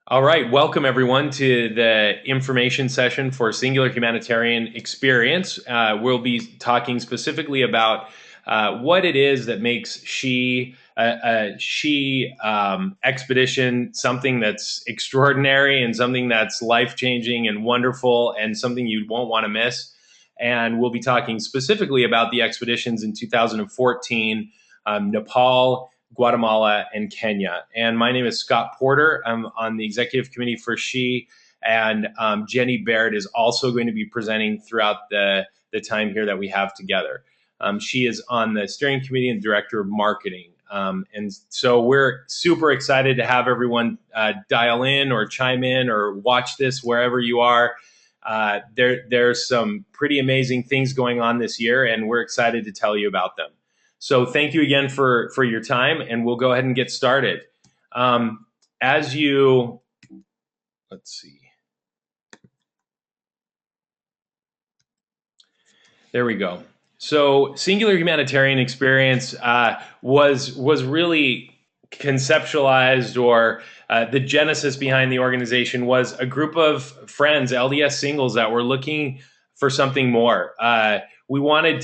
All right, welcome everyone to the information session for Singular Humanitarian Experience. We'll be talking specifically about what it is that makes a she expedition something that's extraordinary and something that's life-changing and wonderful and something you won't want to miss. And we'll be talking specifically about the expeditions in 2014, Nepal, Guatemala, and Kenya. And my name is Scott Porter. I'm on the executive committee for SHE, and Jenny Baird is also going to be presenting throughout the time here that we have together. She is on the steering committee and director of marketing. And so we're super excited to have everyone dial in or chime in or watch this wherever you are. There's some pretty amazing things going on this year, and we're excited to tell you about them. So thank you again for your time, and we'll go ahead and get started. Let's see. There we go. So Singular Humanitarian Experience was really conceptualized, or the genesis behind the organization was a group of friends, LDS singles, that were looking for something more. We wanted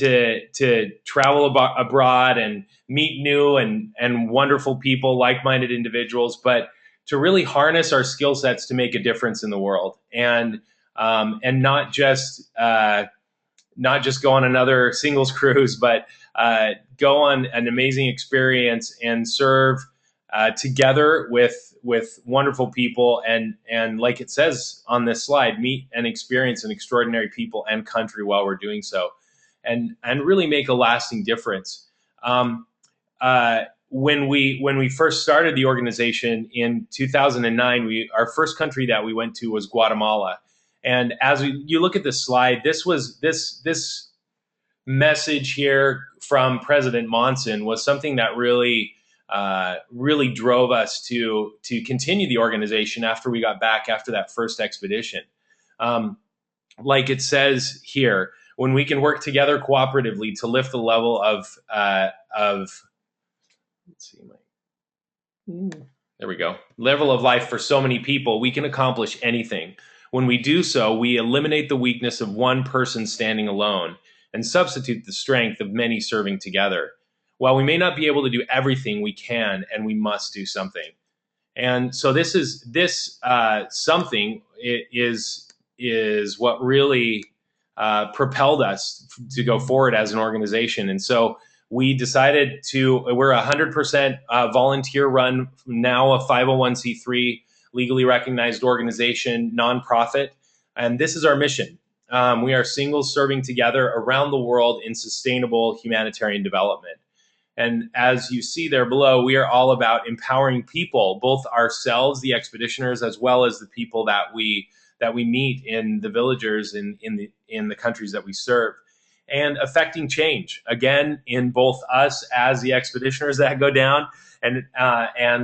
to travel abroad and meet new and wonderful people, like-minded individuals, but to really harness our skill sets to make a difference in the world, and not just go on another singles cruise, but go on an amazing experience and serve together with wonderful people, and like it says on this slide, meet and experience an extraordinary people and country while we're doing so, and really make a lasting difference. When we first started the organization in 2009, our first country that we went to was Guatemala. And as you look at this slide, this message here from President Monson was something that really drove us to continue the organization after we got back after that first expedition. Like it says here, when we can work together cooperatively to lift the level of let's see, there we go, level of life for so many people, we can accomplish anything. When we do so, we eliminate the weakness of one person standing alone and substitute the strength of many serving together. While we may not be able to do everything, we can and we must do something. And so this something is what really propelled us to go forward as an organization. And so we decided we're 100% volunteer run, now a 501c3 legally recognized organization, nonprofit. And this is our mission. We are singles serving together around the world in sustainable humanitarian development. And as you see there below, we are all about empowering people, both ourselves, the expeditioners, as well as the people that we meet in the villagers in the countries that we serve, and affecting change, again, in both us as the expeditioners that go down and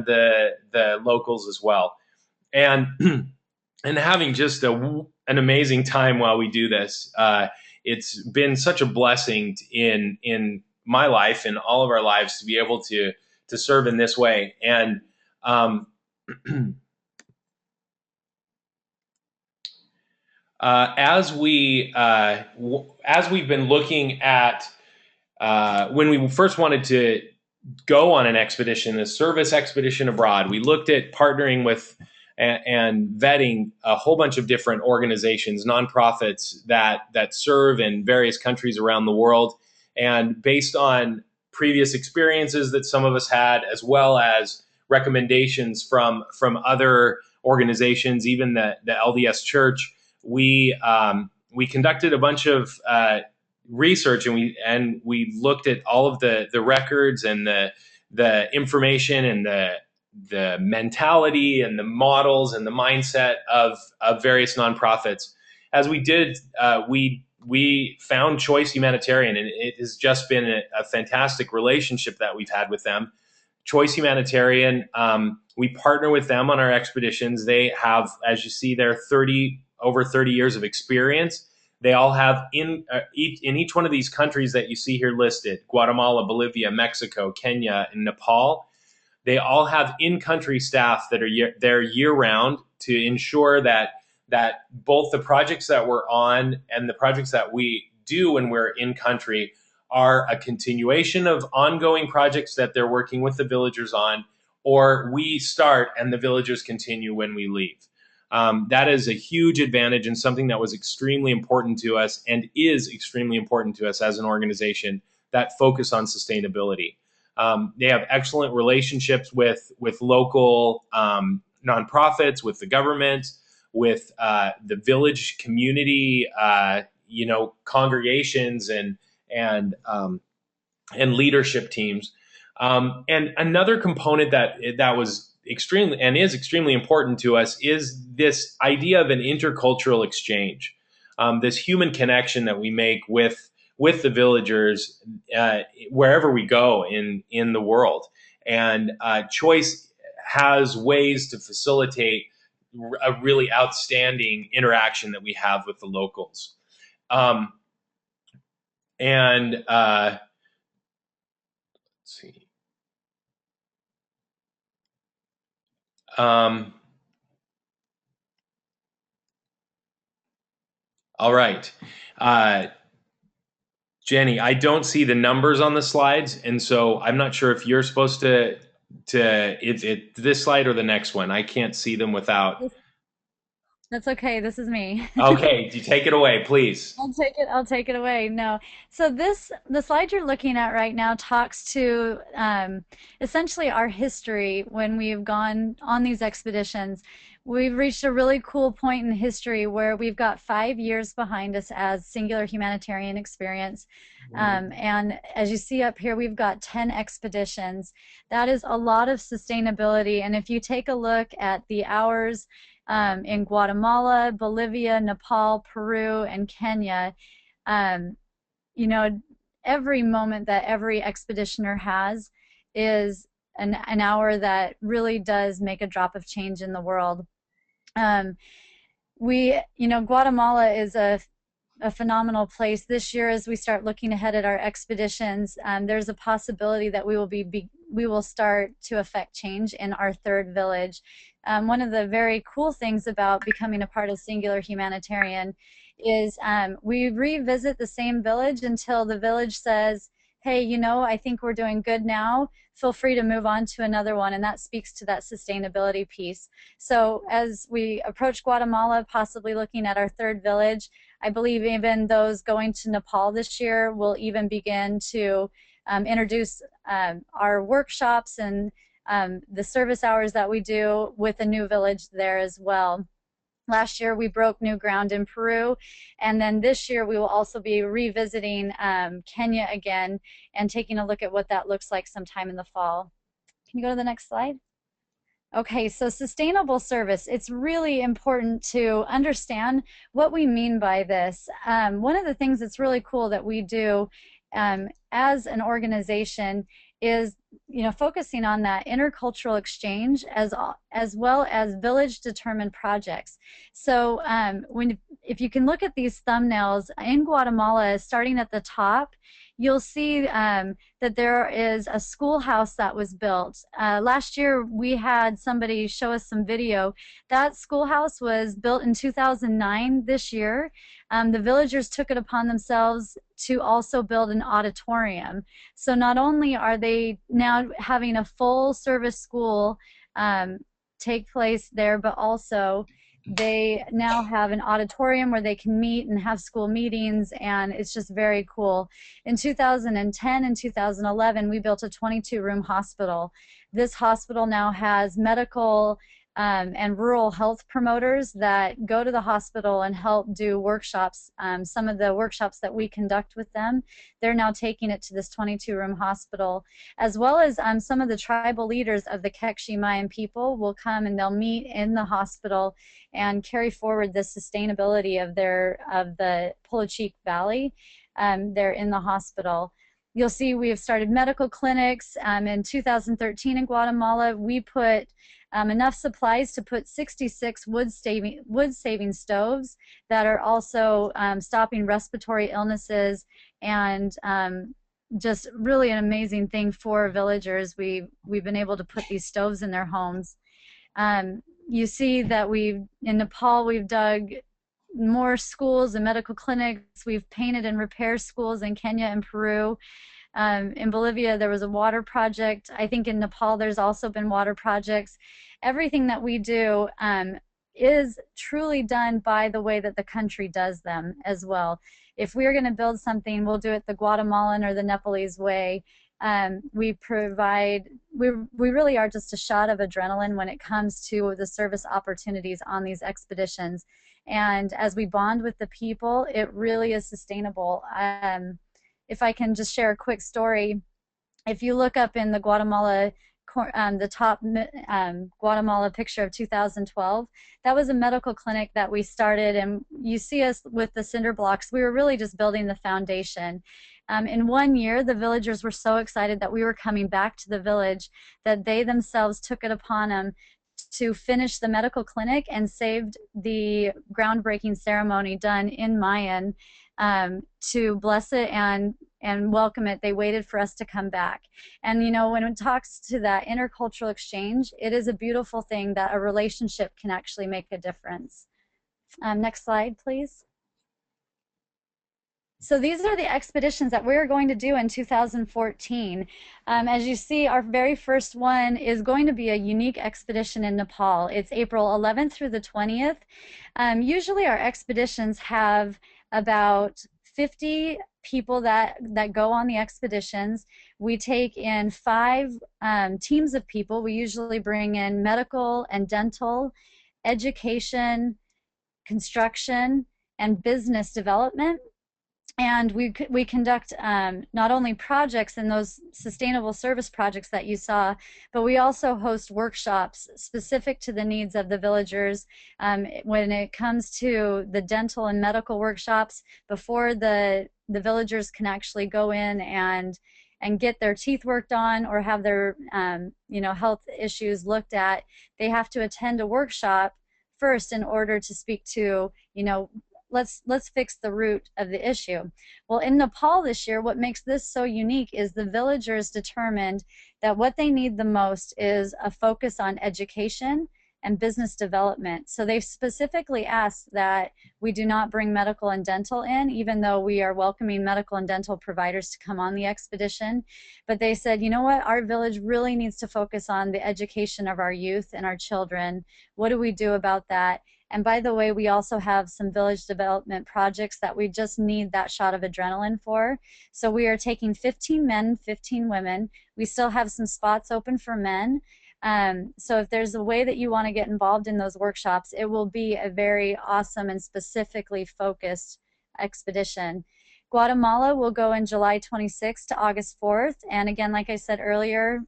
the locals as well. And and having just an amazing time while we do this. It's been such a blessing in my life and all of our lives to be able to serve in this way. And as we've been looking at when we first wanted to go on an expedition, a service expedition abroad, we looked at partnering with and vetting a whole bunch of different organizations, nonprofits that serve in various countries around the world. And based on previous experiences that some of us had, as well as recommendations from other organizations, even the LDS Church, we conducted a bunch of research, and we looked at all of the records and the information and the mentality and the models and the mindset of various nonprofits. As we did, we found Choice Humanitarian, and it has just been a fantastic relationship that we've had with them. Choice Humanitarian, we partner with them on our expeditions. They have, as you see there, over 30 years of experience. They all have in each one of these countries that you see here listed, Guatemala, Bolivia, Mexico, Kenya, and Nepal. They all have in-country staff that are there year-round, to ensure that both the projects that we're on and the projects that we do when we're in country are a continuation of ongoing projects that they're working with the villagers on, or we start and the villagers continue when we leave. That is a huge advantage and something that was extremely important to us and is extremely important to us as an organization that focus on sustainability. They have excellent relationships with local nonprofits, with the government, with the village community, congregations and leadership teams. And another component that was extremely and is extremely important to us is this idea of an intercultural exchange, this human connection that we make with the villagers wherever we go in the world. And Choice has ways to facilitate a really outstanding interaction that we have with the locals. Let's see. All right. Jenny, I don't see the numbers on the slides, and so I'm not sure if you're supposed to if this slide or the next one. I can't see them without. That's okay. This is me. Okay, you take it away, please. I'll take it away. No. So the slide you're looking at right now talks to essentially our history when we've gone on these expeditions. We've reached a really cool point in history where we've got 5 years behind us as Singular Humanitarian experience. And as you see up here, we've got 10 expeditions. That is a lot of sustainability. And if you take a look at the hours in Guatemala, Bolivia, Nepal, Peru, and Kenya, you know, every moment that every expeditioner has is an hour that really does make a drop of change in the world. Guatemala is a phenomenal place. This year, as we start looking ahead at our expeditions, there's a possibility that we will start to affect change in our third village. One of the very cool things about becoming a part of Singular Humanitarian is we revisit the same village until the village says, hey, I think we're doing good now. Feel free to move on to another one. And that speaks to that sustainability piece. So as we approach Guatemala, possibly looking at our third village, I believe even those going to Nepal this year will even begin to introduce our workshops and the service hours that we do with a new village there as well. Last year we broke new ground in Peru, and then this year we will also be revisiting Kenya again and taking a look at what that looks like sometime in the fall. Can you go to the next slide? Okay, so sustainable service, it's really important to understand what we mean by this. One of the things that's really cool that we do as an organization is focusing on that intercultural exchange as well as village determined projects. So if you can look at these thumbnails in Guatemala, starting at the top, you'll see that there is a schoolhouse that was built. Last year we had somebody show us some video. That schoolhouse was built in 2009. This year the villagers took it upon themselves to also build an auditorium. So not only are they now having a full service school take place there, but also they now have an auditorium where they can meet and have school meetings, and it's just very cool. In 2010 and 2011, we built a 22-room hospital. This hospital now has medical and rural health promoters that go to the hospital and help do workshops. Some of the workshops that we conduct with them, they're now taking it to this 22-room hospital, as well as some of the tribal leaders of the Kekchi Mayan people will come and they'll meet in the hospital and carry forward the sustainability of the Polochic Valley. They're in the hospital. You'll see we have started medical clinics. In 2013 in Guatemala, we put enough supplies to put 66 wood-saving stoves that are also stopping respiratory illnesses, and just really an amazing thing for villagers. We've been able to put these stoves in their homes. You see that in Nepal, we've dug more schools and medical clinics. We've painted and repaired schools in Kenya and Peru. In Bolivia, there was a water project. I think in Nepal, there's also been water projects. Everything that we do is truly done by the way that the country does them as well. If we're going to build something, we'll do it the Guatemalan or the Nepalese way. We really are just a shot of adrenaline when it comes to the service opportunities on these expeditions. And as we bond with the people, it really is sustainable. If I can just share a quick story, if you look up in the Guatemala, the top Guatemala picture of 2012, that was a medical clinic that we started, and you see us with the cinder blocks. We were really just building the foundation. In 1 year, the villagers were so excited that we were coming back to the village that they themselves took it upon them to finish the medical clinic and saved the groundbreaking ceremony done in Mayan to bless it and welcome it. They waited for us to come back. And you know, when it talks to that intercultural exchange, it is a beautiful thing that a relationship can actually make a difference. Next slide, please. So these are the expeditions that we're going to do in 2014. As you see, our very first one is going to be a unique expedition in Nepal. It's April 11th through the 20th. Usually our expeditions have about 50 people that go on the expeditions. We take in 5 teams of people. We usually bring in medical and dental, education, construction, and business development. And we conduct not only projects in those sustainable service projects that you saw, but we also host workshops specific to the needs of the villagers. When it comes to the dental and medical workshops, before the villagers can actually go in and get their teeth worked on or have their health issues looked at, they have to attend a workshop first in order to speak to, let's fix the root of the issue. Well, in Nepal this year, what makes this so unique is the villagers determined that what they need the most is a focus on education and business development. So they specifically asked that we do not bring medical and dental in, even though we are welcoming medical and dental providers to come on the expedition. But they said, you know what, our village really needs to focus on the education of our youth and our children. What do we do about that? And by the way, we also have some village development projects that we just need that shot of adrenaline for. So we are taking 15 men, 15 women. We still have some spots open for men. So if there's a way that you want to get involved in those workshops, it will be a very awesome and specifically focused expedition. Guatemala will go in July 26th to August 4th. And again, like I said earlier,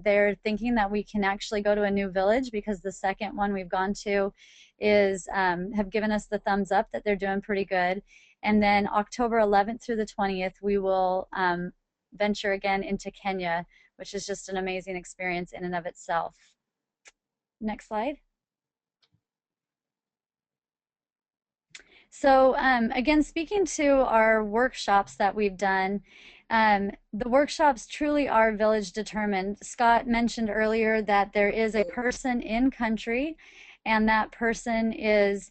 they're thinking that we can actually go to a new village because the second one we've gone to is have given us the thumbs up that they're doing pretty good. And then October 11th through the 20th, we will venture again into Kenya, which is just an amazing experience in and of itself. Next slide. So again, speaking to our workshops that we've done, the workshops truly are village determined. Scott mentioned earlier that there is a person in country, and that person is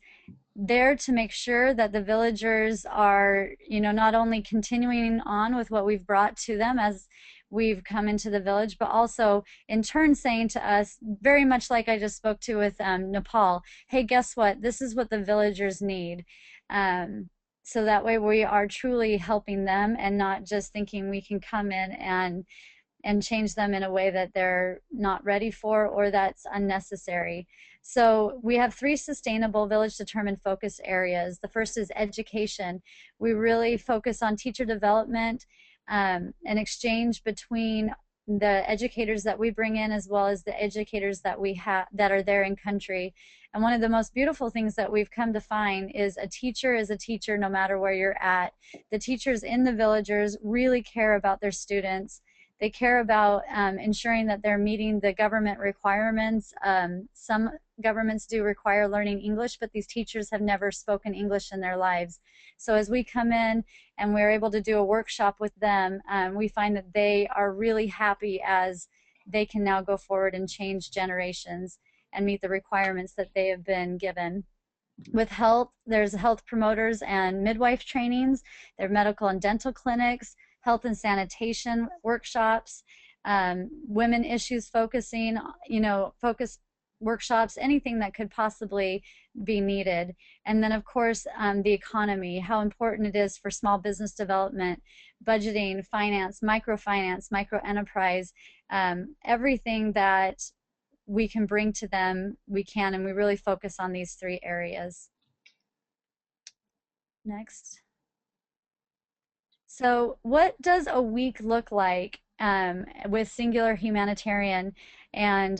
there to make sure that the villagers are, not only continuing on with what we've brought to them as we've come into the village, but also in turn saying to us, very much like I just spoke to with Nepal, hey, guess what? This is what the villagers need. So that way we are truly helping them and not just thinking we can come in and change them in a way that they're not ready for or that's unnecessary. So we have 3 sustainable village determined focus areas. The first is education. We really focus on teacher development, an exchange between the educators that we bring in as well as the educators that we have that are there in country. And one of the most beautiful things that we've come to find is a teacher is a teacher no matter where you're at. The teachers in the villagers really care about their students. They care about ensuring that they're meeting the government requirements. Some governments do require learning English, but these teachers have never spoken English in their lives. So as we come in and we're able to do a workshop with them, we find that they are really happy as they can now go forward and change generations. and meet the requirements that they have been given. With health, there's health promoters and midwife trainings. There are medical and dental clinics, health and sanitation workshops, women issues focusing, focus workshops, anything that could possibly be needed. And then, of course, the economy, how important it is for small business development, budgeting, finance, micro enterprise, everything that we can bring to them, we can, and we really focus on these three areas. Next. So what does a week look like with Singular Humanitarian, and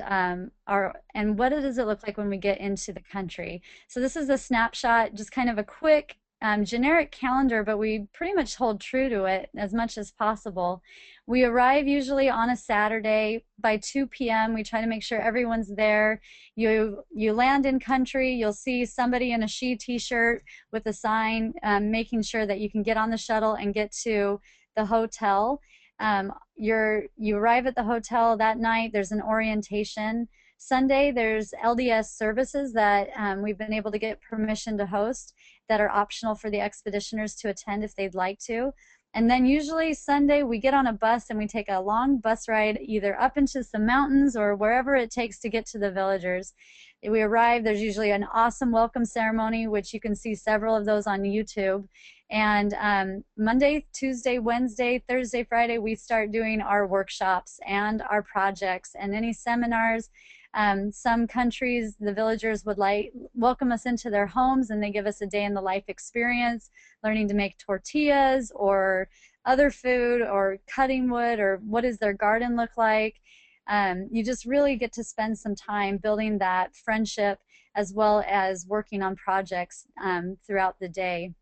what does it look like when we get into the country? So this is a snapshot, just kind of a quick generic calendar, but we pretty much hold true to it as much as possible. We arrive usually on a Saturday by 2 p.m. We try to make sure everyone's there. You land in country, you'll see somebody in a She t-shirt with a sign making sure that you can get on the shuttle and get to the hotel. You arrive at the hotel that night, there's an orientation. Sunday, there's LDS services that we've been able to get permission to host that are optional for the expeditioners to attend if they'd like to. And then usually Sunday, we get on a bus and we take a long bus ride either up into some mountains or wherever it takes to get to the villagers. We arrive, there's usually an awesome welcome ceremony, which you can see several of those on YouTube. And Monday, Tuesday, Wednesday, Thursday, Friday, we start doing our workshops and our projects and any seminars. Some countries, the villagers would welcome us into their homes, and they give us a day in the life experience, learning to make tortillas or other food or cutting wood, or what does their garden look like. You just really get to spend some time building that friendship as well as working on projects throughout the day.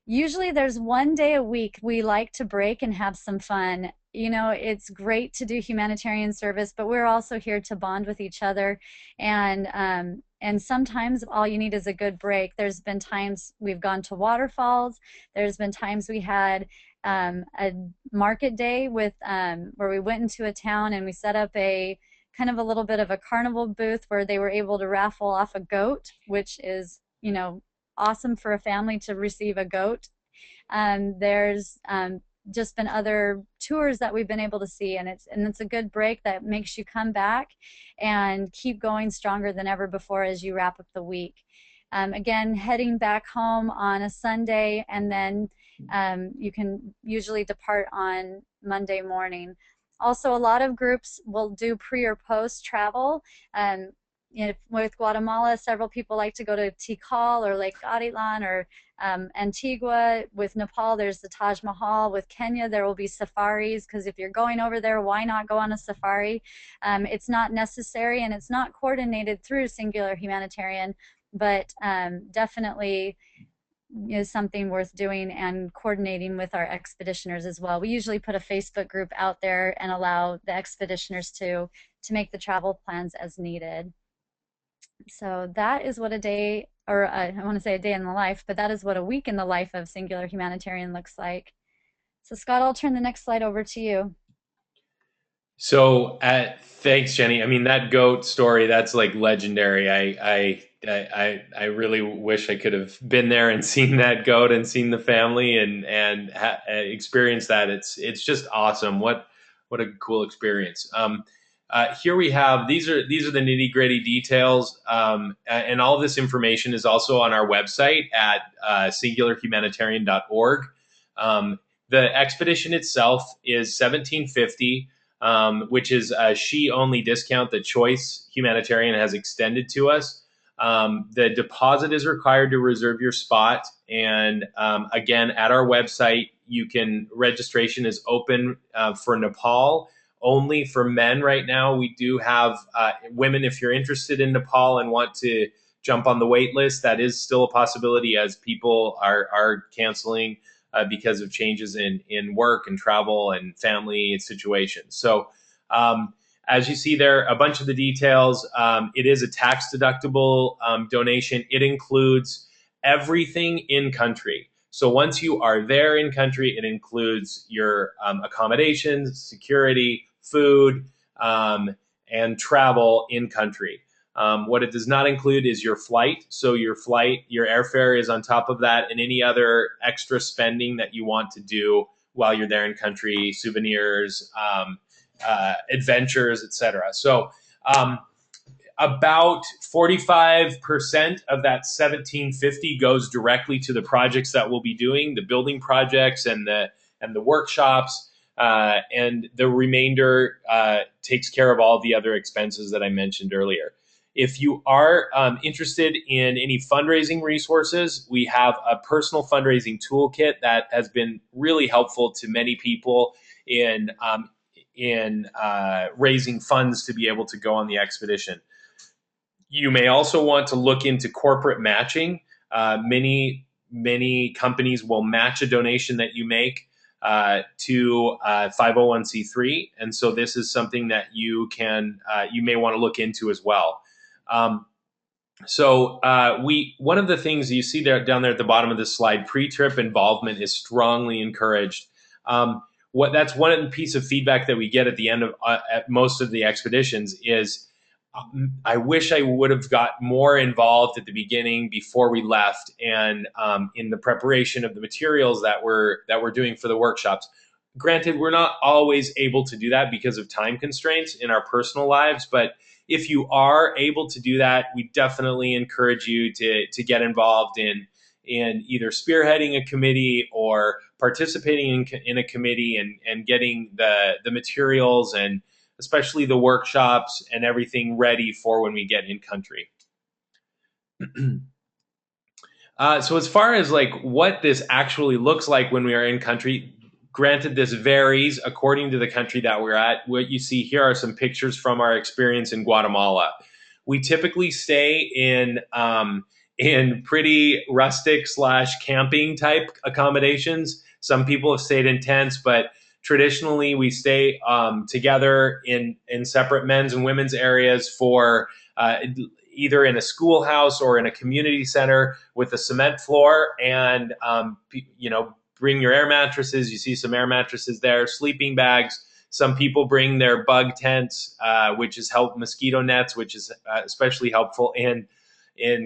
Usually there's one day a week we like to break and have some fun. It's great to do humanitarian service, but we're also here to bond with each other. And sometimes all you need is a good break. There's been times we've gone to waterfalls. There's been times we had a market day where we went into a town and we set up a kind of a little bit of a carnival booth where they were able to raffle off a goat, which is, awesome for a family to receive a goat. There's just been other tours that we've been able to see, and it's a good break that makes you come back and keep going stronger than ever before as you wrap up the week. Again, heading back home on a Sunday, and then you can usually depart on Monday morning. Also, a lot of groups will do pre or post travel. With Guatemala, several people like to go to Tikal or Lake Atitlan or Antigua. With Nepal, there's the Taj Mahal. With Kenya, there will be safaris, because if you're going over there, why not go on a safari? It's not necessary, and it's not coordinated through Singular Humanitarian, but definitely is something worth doing and coordinating with our expeditioners as well. We usually put a Facebook group out there and allow the expeditioners to make the travel plans as needed. So that is what a day, or I want to say a day in the life, but that is what a week in the life of Singular Humanitarian looks like. So Scott, I'll turn the next slide over to you. So thanks, Jenny. I mean, that goat story, that's like legendary. I really wish I could have been there and seen that goat and seen the family and experienced that. It's just awesome. What a cool experience. Here we have, these are the nitty gritty details, and all of this information is also on our website at singularhumanitarian.org. The expedition itself is $1,750, which is a she-only discount that Choice Humanitarian has extended to us. The deposit is required to reserve your spot, and again, at our website, registration is open for Nepal. Only for men right now. We do have women, if you're interested in Nepal and want to jump on the wait list, that is still a possibility, as people are canceling because of changes in work and travel and family situations. So as you see there, a bunch of the details, it is a tax deductible donation. It includes everything in country. So once you are there in country, it includes your accommodations, security, food, and travel in country. What it does not include is your flight. So your flight, your airfare is on top of that, and any other extra spending that you want to do while you're there in country, souvenirs, adventures, etc. So about 45% of that 1750 goes directly to the projects that we'll be doing, the building projects and the workshops, and the remainder takes care of all the other expenses that I mentioned earlier. If you are interested in any fundraising resources, we have a personal fundraising toolkit that has been really helpful to many people in raising funds to be able to go on the expedition. You may also want to look into corporate matching. Many companies will match a donation that you make to 501c3, and so this is something that you may want to look into as well. One of the things you see down there at the bottom of this slide, pre-trip involvement is strongly encouraged. That's one piece of feedback that we get at the end of at most of the expeditions is, I wish I would have got more involved at the beginning before we left, and in the preparation of the materials that we're doing for the workshops. Granted, we're not always able to do that because of time constraints in our personal lives, but if you are able to do that, we definitely encourage you to get involved in either spearheading a committee or participating in a committee and getting the materials and especially the workshops and everything ready for when we get in country. So as far as like what this actually looks like when we are in country, granted this varies according to the country that we're at. What you see here are some pictures from our experience in Guatemala. We typically stay in pretty rustic / camping type accommodations. Some people have stayed in tents, but traditionally we stay together in separate men's and women's areas for either in a schoolhouse or in a community center with a cement floor, and bring your air mattresses. You see some air mattresses there, sleeping bags. Some people bring their bug tents, which is mosquito nets, which is especially helpful in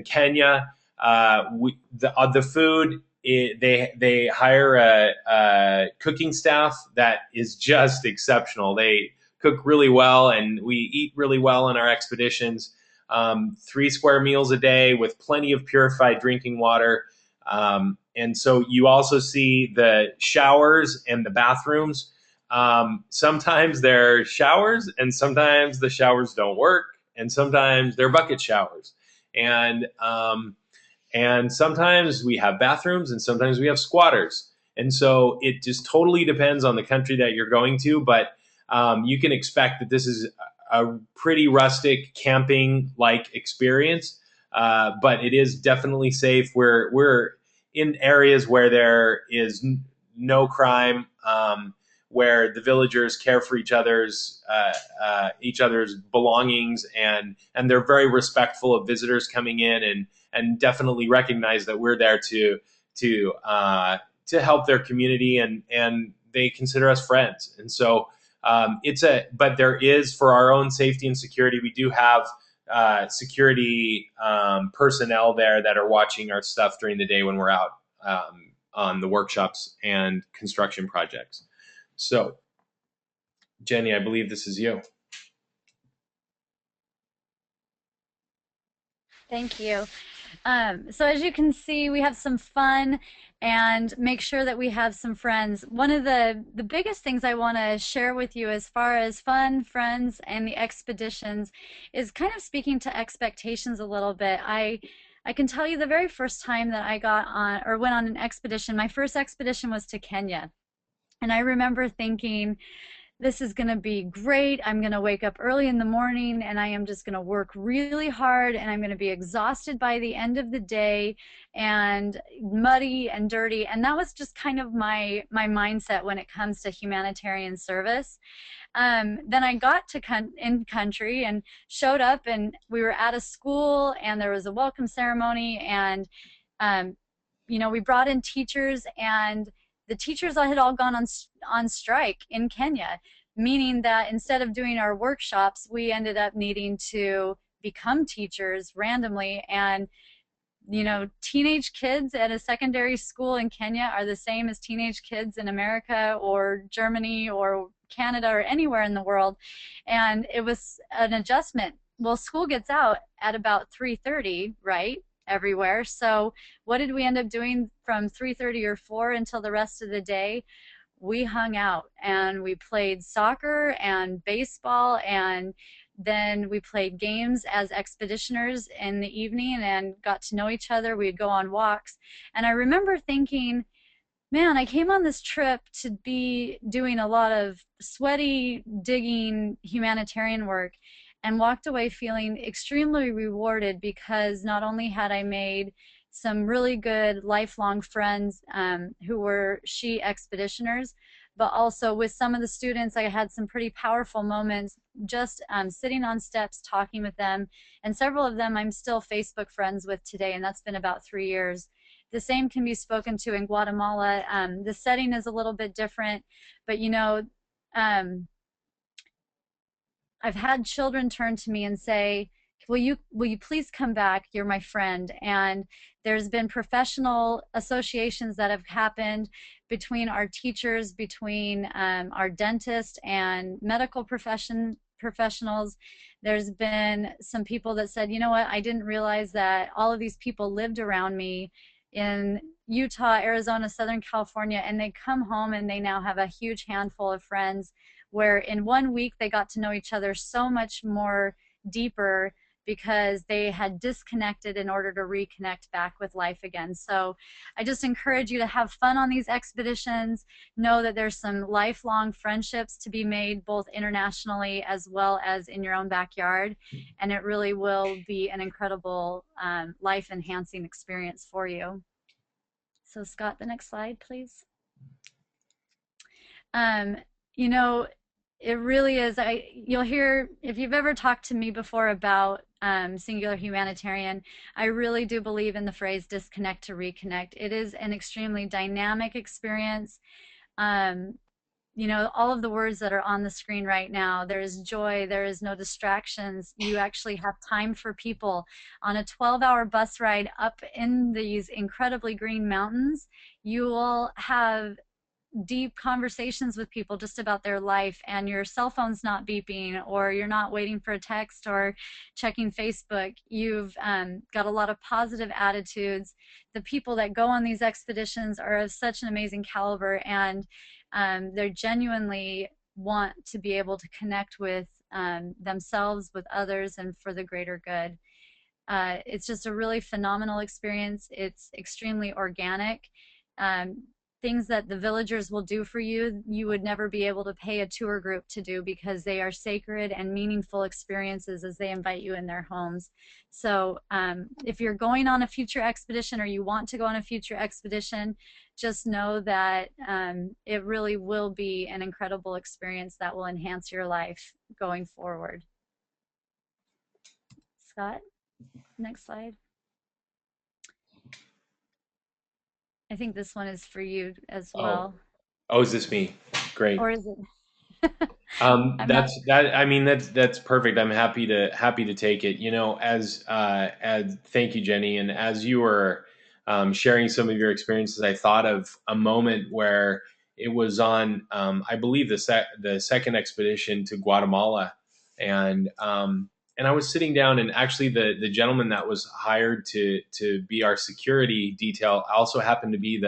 Kenya. The food, they hire a cooking staff that is just exceptional. They cook really well, and we eat really well on our expeditions. 3 square meals a day with plenty of purified drinking water. And so you also see the showers and the bathrooms. Sometimes they're showers, and sometimes the showers don't work, and sometimes they're bucket showers. And sometimes we have bathrooms, and sometimes we have squatters. And so it just totally depends on the country that you're going to, but you can expect that this is a pretty rustic camping-like experience, but it is definitely safe. We're in areas where there is no crime, where the villagers care for each other's belongings, and they're very respectful of visitors coming in, and definitely recognize that we're there to help their community, and they consider us friends. And so but there is, for our own safety and security, we do have security personnel there that are watching our stuff during the day when we're out on the workshops and construction projects. So, Jenny, I believe this is you. Thank you. So as you can see, we have some fun, and make sure that we have some friends. One of the biggest things I want to share with you as far as fun, friends, and the expeditions is kind of speaking to expectations a little bit. I can tell you the very first time that I got on or went on an expedition, my first expedition was to Kenya. And I remember thinking, this is going to be great. I'm going to wake up early in the morning, and I am just going to work really hard, and I'm going to be exhausted by the end of the day, and muddy and dirty. And that was just kind of my mindset when it comes to humanitarian service. Then I got to in country and showed up, and we were at a school, and there was a welcome ceremony, and we brought in teachers, and the teachers had all gone on strike in Kenya meaning that instead of doing our workshops, we ended up needing to become teachers randomly. And teenage kids at a secondary school in Kenya are the same as teenage kids in America or Germany or Canada or anywhere in the world. And it was an adjustment. Well, school gets out at about 3:30, right? Everywhere. So what did we end up doing from 3:30 or 4 until the rest of the day? We hung out and we played soccer and baseball, and then we played games as expeditioners in the evening and got to know each other. We'd go on walks. And I remember thinking, man, I came on this trip to be doing a lot of sweaty, digging humanitarian work and walked away feeling extremely rewarded because not only had I made some really good lifelong friends who were she expeditioners, but also with some of the students, I had some pretty powerful moments just sitting on steps talking with them. And several of them I'm still Facebook friends with today, and that's been about 3 years. The same can be spoken to in Guatemala. The setting is a little bit different, but um, I've had children turn to me and say, will you please come back? You're my friend. And there's been professional associations that have happened between our teachers, between our dentists and medical professionals. There's been some people that said, you know what, I didn't realize that all of these people lived around me in Utah, Arizona, Southern California, and they come home and they now have a huge handful of friends where in 1 week they got to know each other so much more deeper because they had disconnected in order to reconnect back with life again. So I just encourage you to have fun on these expeditions. Know that there's some lifelong friendships to be made both internationally as well as in your own backyard, and it really will be an incredible life-enhancing experience for you. So Scott, the next slide, please. Um, you know, it really is. You'll hear, if you've ever talked to me before about Singular Humanitarian, I really do believe in the phrase disconnect to reconnect. It is an extremely dynamic experience. Um, all of the words that are on the screen right now, there is joy, there is no distractions. You actually have time for people. On a 12-hour bus ride up in these incredibly green mountains, you will have deep conversations with people just about their life, and your cell phone's not beeping, or you're not waiting for a text or checking Facebook. You've got a lot of positive attitudes. The people that go on these expeditions are of such an amazing caliber, and they're genuinely want to be able to connect with themselves, with others, and for the greater good. It's just a really phenomenal experience. It's extremely organic. Um, Things that the villagers will do for you, you would never be able to pay a tour group to do because they are sacred and meaningful experiences as they invite you in their homes. So if you're going on a future expedition or you want to go on a future expedition, just know that it really will be an incredible experience that will enhance your life going forward. Scott, next slide. I think this one is for you as Oh, well. oh, is this me? Great. Or is it? I'm not. That's that. I mean, that's perfect. I'm happy to take it. As thank you, Jenny. And as you were sharing some of your experiences, I thought of a moment where it was on, I believe the second expedition to Guatemala, and I was sitting down, and actually the gentleman that was hired to be our security detail also happened to be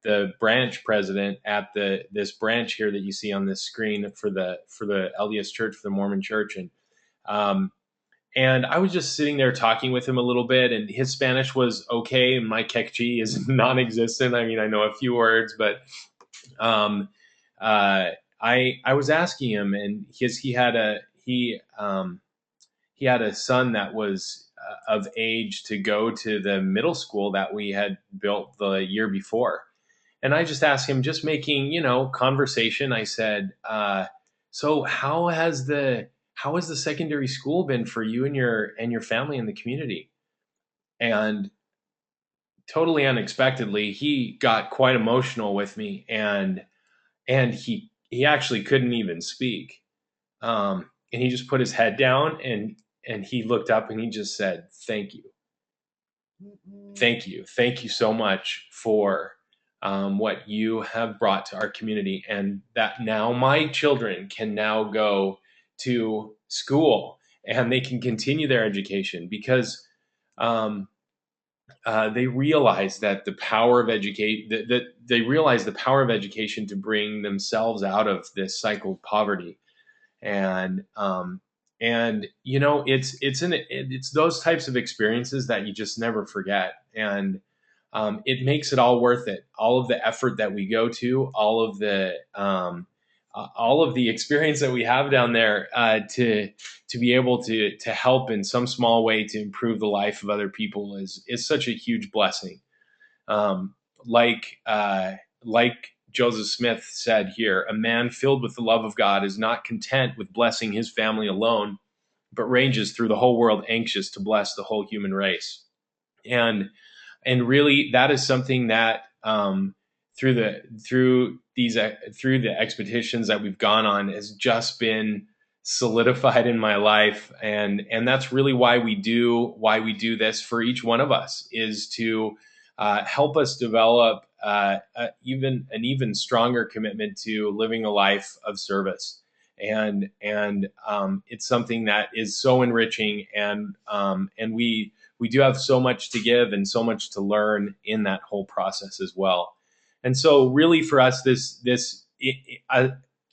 the branch president at this branch here that you see on this screen for the LDS Church, for the Mormon Church, um, and I was just sitting there talking with him a little bit, and his Spanish was okay, and my Kekchi is non-existent. I mean, I know a few words, but um, I was asking him, and he had a son that was of age to go to the middle school that we had built the year before. And I just asked him, just making, conversation. I said, so how has the secondary school been for you and your family in the community? And totally unexpectedly, he got quite emotional with me, and he actually couldn't even speak. And he just put his head down and he looked up and he just said, "Thank you. Thank you. Thank you so much for what you have brought to our community, and that now my children can now go to school and they can continue their education because um, they realize that the power of educate that they realize the power of education to bring themselves out of this cycle of poverty. And you know, it's those types of experiences that you just never forget. And it makes it all worth it. All of the effort that we go to, all of the experience that we have down there, to be able to help in some small way to improve the life of other people is such a huge blessing. Um, like Joseph Smith said here, a man filled with the love of God is not content with blessing his family alone, but ranges through the whole world anxious to bless the whole human race. And really, that is something that through the expeditions that we've gone on has just been solidified in my life. And that's really why we do this for each one of us, is to help us develop an even stronger commitment to living a life of service. And it's something that is so enriching, and we do have so much to give and so much to learn in that whole process as well. And so really for us,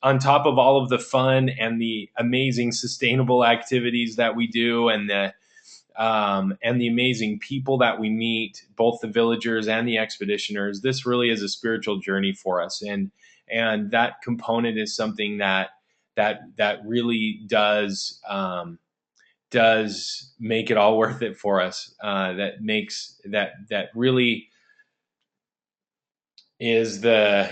on top of all of the fun and the amazing sustainable activities that we do, and the amazing people that we meet, both the villagers and the expeditioners, this really is a spiritual journey for us. And that component is something that really does make it all worth it for us. That really is the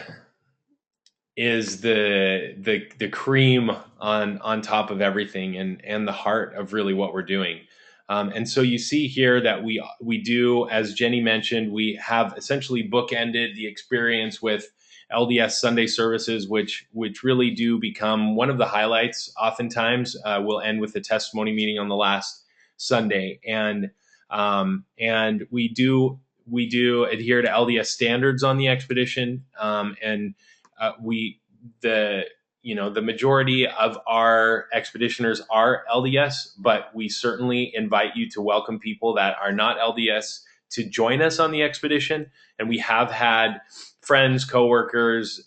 cream on top of everything, and the heart of really what we're doing. And so you see here that we do, as Jenny mentioned, we have essentially bookended the experience with LDS Sunday services, which really do become one of the highlights. Oftentimes, we'll end with a testimony meeting on the last Sunday, and we do adhere to LDS standards on the expedition, and the majority of our expeditioners are LDS, but we certainly invite you to welcome people that are not LDS to join us on the expedition. And we have had friends, coworkers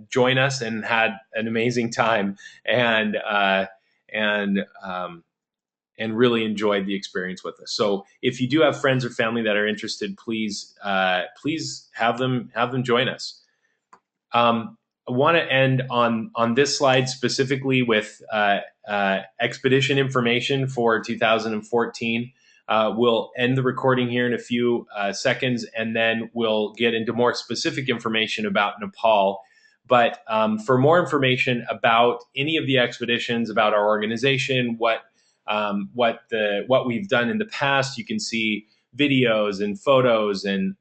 join us and had an amazing time, and really enjoyed the experience with us. So if you do have friends or family that are interested, please have them join us. I want to end on this slide specifically with expedition information for 2014. We'll end the recording here in a few seconds, and then we'll get into more specific information about Nepal. But for more information about any of the expeditions, about our organization, what we've done in the past, you can see videos and photos, and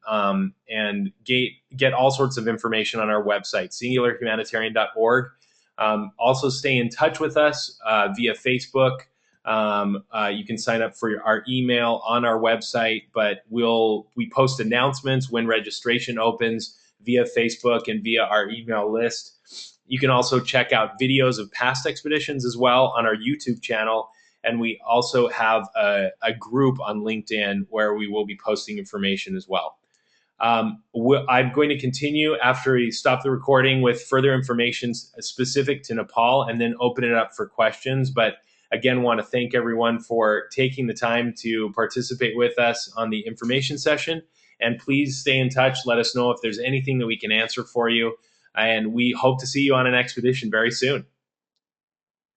get all sorts of information on our website, singularhumanitarian.org. Also stay in touch with us via Facebook. You can sign up for our email on our website, but we post announcements when registration opens via Facebook and via our email list. You can also check out videos of past expeditions as well on our YouTube channel. And we also have a group on LinkedIn where we will be posting information as well. I'm going to continue after we stop the recording with further information specific to Nepal, and then open it up for questions. But again, want to thank everyone for taking the time to participate with us on the information session. And please stay in touch. Let us know if there's anything that we can answer for you. And we hope to see you on an expedition very soon.